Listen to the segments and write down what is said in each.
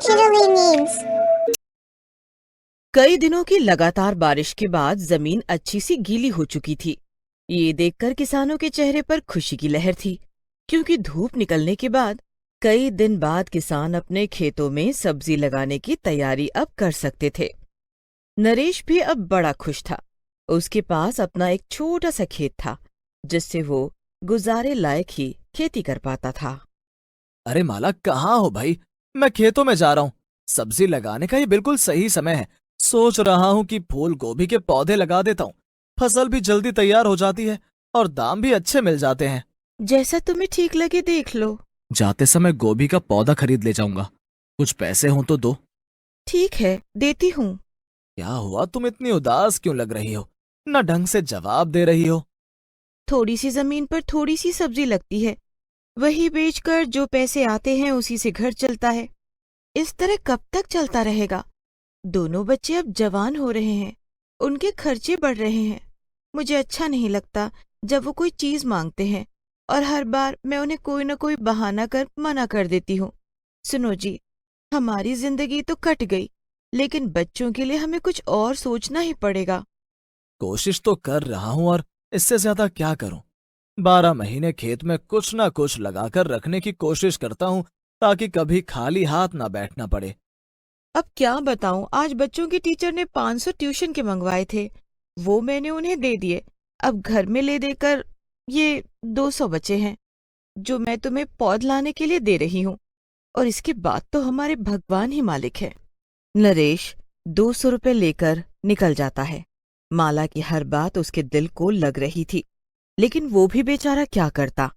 Italy means. कई दिनों की लगातार बारिश के बाद जमीन अच्छी सी गीली हो चुकी थी। ये देखकर किसानों के चेहरे पर खुशी की लहर थी, क्योंकि धूप निकलने के बाद कई दिन बाद किसान अपने खेतों में सब्जी लगाने की तैयारी अब कर सकते थे। नरेश भी अब बड़ा खुश था। उसके पास अपना एक छोटा सा खेत था, जिससे वो गुजारे लायक ही खेती कर पाता था। अरे माला, कहाँ हो भाई? मैं खेतों में जा रहा हूँ। सब्जी लगाने का ये बिल्कुल सही समय है। सोच रहा हूँ कि फूल गोभी के पौधे लगा देता हूँ। फसल भी जल्दी तैयार हो जाती है और दाम भी अच्छे मिल जाते हैं। जैसा तुम्हें ठीक लगे देख लो। जाते समय गोभी का पौधा खरीद ले जाऊंगा। कुछ पैसे हों तो दो। ठीक है, देती हूँ। क्या हुआ, तुम इतनी उदास क्यों लग रही हो? न ढंग से जवाब दे रही हो। थोड़ी सी जमीन पर थोड़ी सी सब्जी लगती है, वही बेचकर जो पैसे आते हैं उसी से घर चलता है। इस तरह कब तक चलता रहेगा? दोनों बच्चे अब जवान हो रहे हैं, उनके खर्चे बढ़ रहे हैं। मुझे अच्छा नहीं लगता जब वो कोई चीज मांगते हैं और हर बार मैं उन्हें कोई न कोई बहाना कर मना कर देती हूँ। सुनो जी, हमारी जिंदगी तो कट गई, लेकिन बच्चों के लिए हमें कुछ और सोचना ही पड़ेगा। कोशिश तो कर रहा हूँ, और इससे ज्यादा क्या करूँ? 12 महीने खेत में कुछ ना कुछ लगाकर रखने की कोशिश करता हूँ, ताकि कभी खाली हाथ ना बैठना पड़े। अब क्या बताऊं, आज बच्चों के टीचर ने 500 ट्यूशन के मंगवाए थे, वो मैंने उन्हें दे दिए। अब घर में ले देकर ये 200 बचे हैं, जो मैं तुम्हें पौध लाने के लिए दे रही हूँ, और इसके बाद तो हमारे भगवान ही मालिक है। नरेश 200 रुपए लेकर निकल जाता है। माला की हर बात उसके दिल को लग रही थी, लेकिन वो भी बेचारा क्या करता।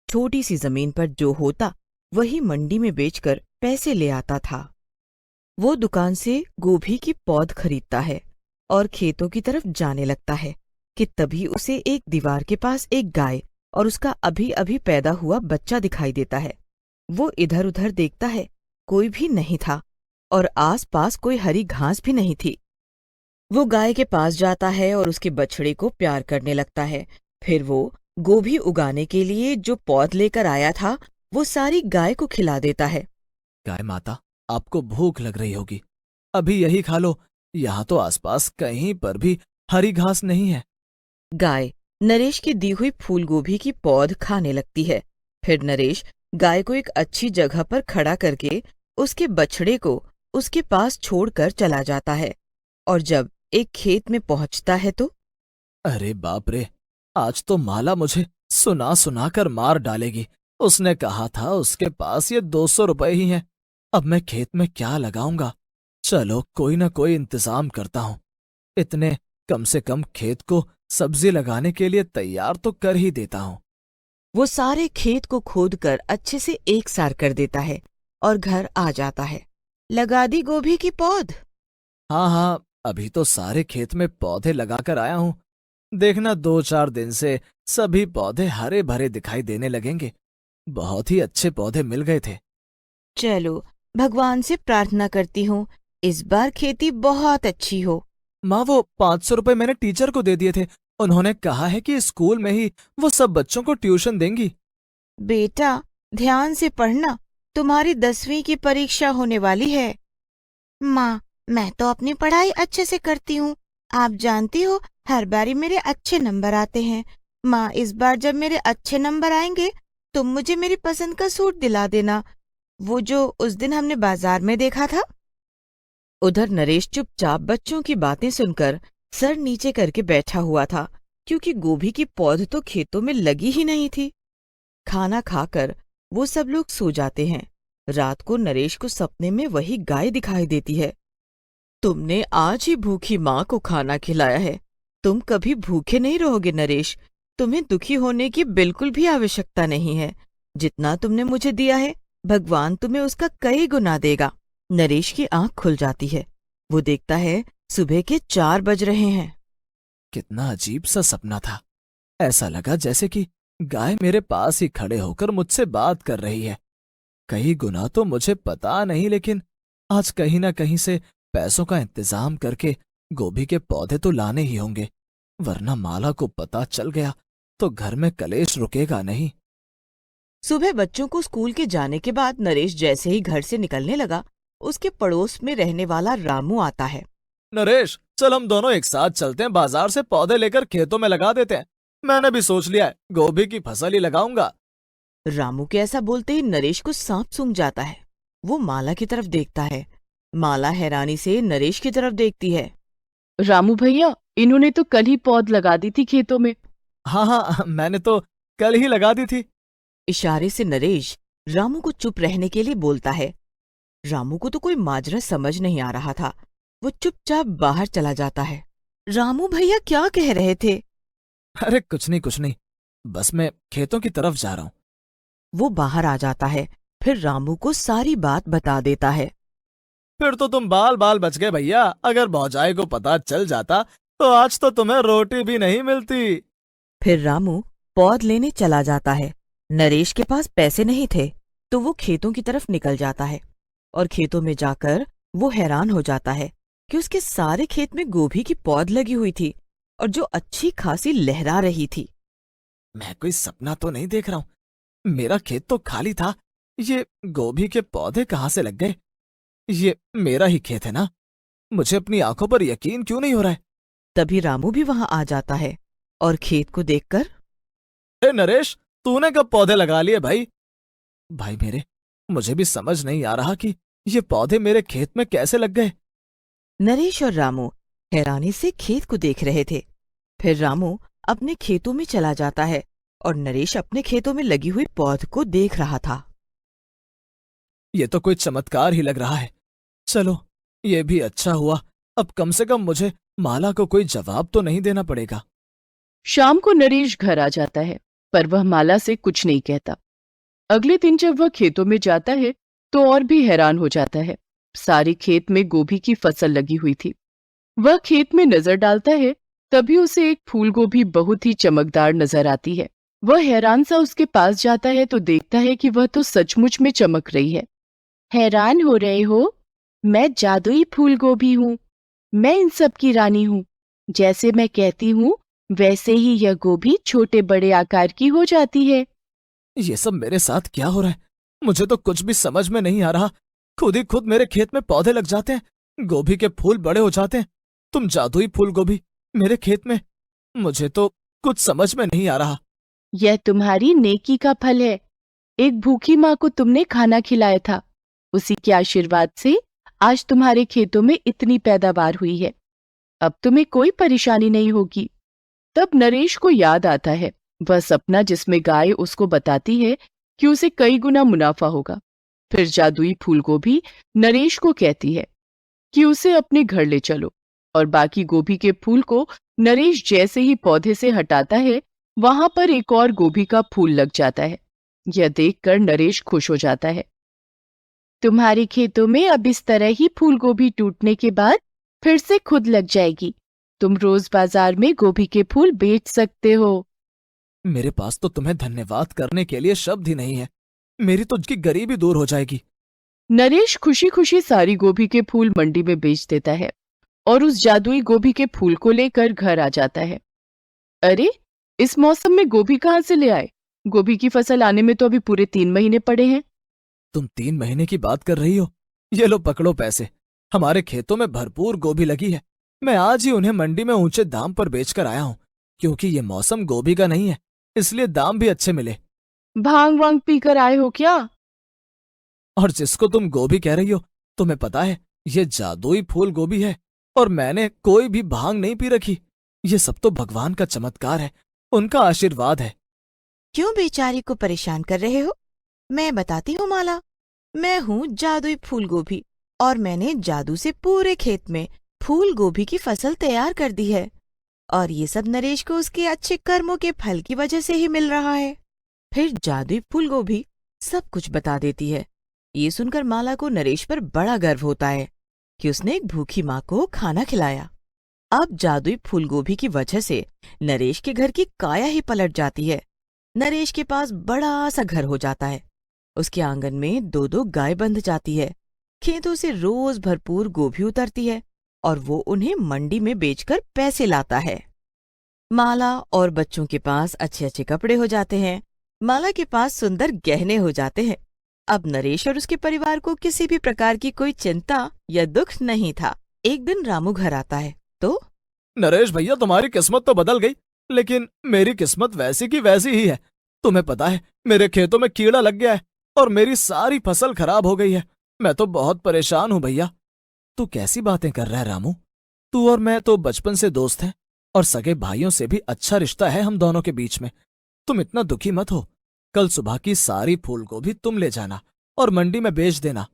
छोटी सी जमीन पर जो होता वही मंडी में बेचकर पैसे ले आता था। वो दुकान से गोभी की पौध खरीदता है और खेतों की तरफ जाने लगता है कि तभी उसे एक दीवार के पास एक गाय और उसका अभी अभी पैदा हुआ बच्चा दिखाई देता है। वो इधर उधर देखता है, कोई भी नहीं था और आसपास कोई हरी घास भी नहीं थी। वो गाय के पास जाता है और उसके बछड़े को प्यार करने लगता है। फिर वो गोभी उगाने के लिए जो पौध लेकर आया था वो सारी गाय को खिला देता है। गाय माता, आपको भूख लग रही होगी, अभी यही खा लो। यहाँ तो आसपास कहीं पर भी हरी घास नहीं है। गाय नरेश की दी हुई फूल गोभी की पौध खाने लगती है। फिर नरेश गाय को एक अच्छी जगह पर खड़ा करके उसके बछड़े को उसके पास छोड़कर चला जाता है, और जब एक खेत में पहुंचता है तो अरे बाप रे, आज तो माला मुझे सुना सुना कर मार डालेगी। उसने कहा था उसके पास ये 200 रुपए ही हैं। अब मैं खेत में क्या लगाऊंगा? चलो, कोई ना कोई इंतजाम करता हूँ। इतने कम से कम खेत को सब्जी लगाने के लिए तैयार तो कर ही देता हूँ। वो सारे खेत को खोदकर अच्छे से एक सार कर देता है और घर आ जाता है। लगा दी गोभी की पौध? हाँ हाँ, अभी तो सारे खेत में पौधे लगाकर आया हूँ। देखना, 2-4 दिन से सभी पौधे हरे भरे दिखाई देने लगेंगे। बहुत ही अच्छे पौधे मिल गए थे। चलो, भगवान से प्रार्थना करती हूँ इस बार खेती बहुत अच्छी हो। माँ, वो 500 रुपए मैंने टीचर को दे दिए थे। उन्होंने कहा है कि स्कूल में ही वो सब बच्चों को ट्यूशन देंगी। बेटा, ध्यान से पढ़ना, तुम्हारी 10वीं की परीक्षा होने वाली है। माँ, मैं तो अपनी पढ़ाई अच्छे से करती हूँ। आप जानती हो, हर बारी मेरे अच्छे नंबर आते हैं। माँ, इस बार जब मेरे अच्छे नंबर आएंगे तुम मुझे मेरी पसंद का सूट दिला देना, वो जो उस दिन हमने बाजार में देखा था। उधर नरेश चुपचाप बच्चों की बातें सुनकर सर नीचे करके बैठा हुआ था, क्योंकि गोभी की पौध तो खेतों में लगी ही नहीं थी। खाना खाकर वो सब लोग सो जाते हैं। रात को नरेश को सपने में वही गाय दिखाई देती है। तुमने आज ही भूखी माँ को खाना खिलाया है, तुम कभी भूखे नहीं रहोगे नरेश। तुम्हें दुखी होने की बिल्कुल भी आवश्यकता नहीं है। जितना तुमने मुझे दिया है, भगवान तुम्हें उसका कई गुना देगा। नरेश की आंख खुल जाती है। वो देखता है सुबह के 4 बज रहे हैं। कितना अजीब सा सपना था। ऐसा लगा जैसे कि गाय मेरे पास ही खड़े होकर मुझसे बात कर रही है। कई गुना तो मुझे पता नहीं, लेकिन आज कहीं ना कहीं से पैसों का इंतजाम करके गोभी के पौधे तो लाने ही होंगे, वरना माला को पता चल गया तो घर में कलेश रुकेगा नहीं। सुबह बच्चों को स्कूल के जाने के बाद नरेश जैसे ही घर से निकलने लगा, उसके पड़ोस में रहने वाला रामू आता है। नरेश, चल हम दोनों एक साथ चलते हैं, बाजार से पौधे लेकर खेतों में लगा देते हैं। मैंने भी सोच लिया है, गोभी की फसल ही लगाऊंगा। रामू के ऐसा बोलते ही नरेश को सांप सूंघ जाता है। वो माला की तरफ देखता है। माला हैरानी से नरेश की तरफ देखती है। रामू भैया, इन्होंने तो कल ही पौध लगा दी थी खेतों में। हाँ हाँ, मैंने तो कल ही लगा दी थी। इशारे से नरेश रामू को चुप रहने के लिए बोलता है। रामू को तो कोई माजरा समझ नहीं आ रहा था। वो चुपचाप बाहर चला जाता है। रामू भैया क्या कह रहे थे? अरे कुछ नहीं, बस मैं खेतों की तरफ जा रहा हूँ। वो बाहर आ जाता है, फिर रामू को सारी बात बता देता है। फिर तो तुम बाल बाल बच गए भैया। अगर भौजाई को पता चल जाता तो आज तो तुम्हें रोटी भी नहीं मिलती। फिर रामू पौध लेने चला जाता है। नरेश के पास पैसे नहीं थे तो वो खेतों की तरफ निकल जाता है और खेतों में जाकर वो हैरान हो जाता है कि उसके सारे खेत में गोभी की पौध लगी हुई थी और जो अच्छी खासी लहरा रही थी। मैं कोई सपना तो नहीं देख रहा हूँ। मेरा खेत तो खाली था, ये गोभी के पौधे कहाँ से लग गए? ये मेरा ही खेत है ना? मुझे अपनी आंखों पर यकीन क्यों नहीं हो रहा है? तभी रामू भी वहां आ जाता है और खेत को देखकर, नरेश, तूने कब पौधे लगा लिए भाई? भाई मेरे, मुझे भी समझ नहीं आ रहा कि ये पौधे मेरे खेत में कैसे लग गए। नरेश और रामू हैरानी से खेत को देख रहे थे। फिर रामू अपने खेतों में चला जाता है और नरेश अपने खेतों में लगी हुई पौध को देख रहा था। ये तो कोई चमत्कार ही लग रहा है। चलो, ये भी अच्छा हुआ। अब कम से कम मुझे माला को कोई जवाब तो नहीं देना पड़ेगा। शाम को नरेश घर आ जाता है, पर वह माला से कुछ नहीं कहता। अगले दिन जब वह खेतों में जाता है तो और भी हैरान हो जाता है। सारे खेत में गोभी की फसल लगी हुई थी। वह खेत में नजर डालता है, तभी उसे एक फूल गोभी बहुत ही चमकदार नजर आती है। वह हैरान सा उसके पास जाता है तो देखता है कि वह तो सचमुच में चमक रही है। हैरान हो रहे हो? मैं जादुई फूल गोभी हूँ। मैं इन सब की रानी हूँ। जैसे मैं कहती हूँ वैसे ही यह गोभी छोटे बड़े आकार की हो जाती है। ये सब मेरे साथ क्या हो रहा है? मुझे तो कुछ भी समझ में नहीं आ रहा। खुद ही खुद मेरे खेत में पौधे लग जाते हैं, गोभी के फूल बड़े हो जाते हैं। तुम जादुई फूल गोभी मेरे खेत में? मुझे तो कुछ समझ में नहीं आ रहा। यह तुम्हारी नेकी का फल है। एक भूखी माँ को तुमने खाना खिलाया था, उसी के आशीर्वाद से आज तुम्हारे खेतों में इतनी पैदावार हुई है। अब तुम्हें कोई परेशानी नहीं होगी। तब नरेश को याद आता है वह सपना जिसमें गाय उसको बताती है कि उसे कई गुना मुनाफा होगा। फिर जादुई फूल गोभी नरेश को कहती है कि उसे अपने घर ले चलो, और बाकी गोभी के फूल को नरेश जैसे ही पौधे से हटाता है वहां पर एक और गोभी का फूल लग जाता है। यह देखकर नरेश खुश हो जाता है। तुम्हारे खेतों में अब इस तरह ही फूल गोभी टूटने के बाद फिर से खुद लग जाएगी। तुम रोज बाजार में गोभी के फूल बेच सकते हो। मेरे पास तो तुम्हें धन्यवाद करने के लिए शब्द ही नहीं है। मेरी तो की गरीबी दूर हो जाएगी। नरेश खुशी खुशी सारी गोभी के फूल मंडी में बेच देता है और उस जादुई गोभी के फूल को लेकर घर आ जाता है। अरे, इस मौसम में गोभी कहाँ से ले आए? गोभी की फसल आने में तो अभी पूरे 3 महीने पड़े हैं। तुम 3 महीने की बात कर रही हो? ये लो पकड़ो पैसे। हमारे खेतों में भरपूर गोभी लगी है। मैं आज ही उन्हें मंडी में ऊंचे दाम पर बेचकर आया हूँ, क्योंकि ये मौसम गोभी का नहीं है, इसलिए दाम भी अच्छे मिले। भांग वांग पीकर आए हो क्या? और जिसको तुम गोभी कह रही हो, तुम्हें पता है ये जादुई फूल गोभी है और मैंने कोई भी भांग नहीं पी रखी। ये सब तो भगवान का चमत्कार है, उनका आशीर्वाद है। क्यों बेचारी को परेशान कर रहे हो? मैं बताती हूँ माला। मैं हूँ जादुई फूल गोभी और मैंने जादू से पूरे खेत में फूल गोभी की फसल तैयार कर दी है और ये सब नरेश को उसके अच्छे कर्मों के फल की वजह से ही मिल रहा है। फिर जादुई फूल गोभी सब कुछ बता देती है। ये सुनकर माला को नरेश पर बड़ा गर्व होता है कि उसने एक भूखी माँ को खाना खिलाया। अब जादुई फूल गोभी की वजह से नरेश के घर की काया ही पलट जाती है। नरेश के पास बड़ा सा घर हो जाता है। उसके आंगन में 2-2 गाय बंध जाती है। खेतों से रोज भरपूर गोभी उतरती है और वो उन्हें मंडी में बेचकर पैसे लाता है। माला और बच्चों के पास अच्छे अच्छे कपड़े हो जाते हैं। माला के पास सुंदर गहने हो जाते हैं। अब नरेश और उसके परिवार को किसी भी प्रकार की कोई चिंता या दुख नहीं था। एक दिन रामू घर आता है तो नरेश भैया, तुम्हारी किस्मत तो बदल गई, लेकिन मेरी किस्मत वैसी की वैसी ही है। तुम्हें पता है, मेरे खेतों में कीड़ा लग गया है और मेरी सारी फसल खराब हो गई है। मैं तो बहुत परेशान हूँ भैया। तू कैसी बातें कर रहा है रामू? तू और मैं तो बचपन से दोस्त हैं और सगे भाइयों से भी अच्छा रिश्ता है हम दोनों के बीच में। तुम इतना दुखी मत हो। कल सुबह की सारी फूल गोभी तुम ले जाना और मंडी में बेच देना।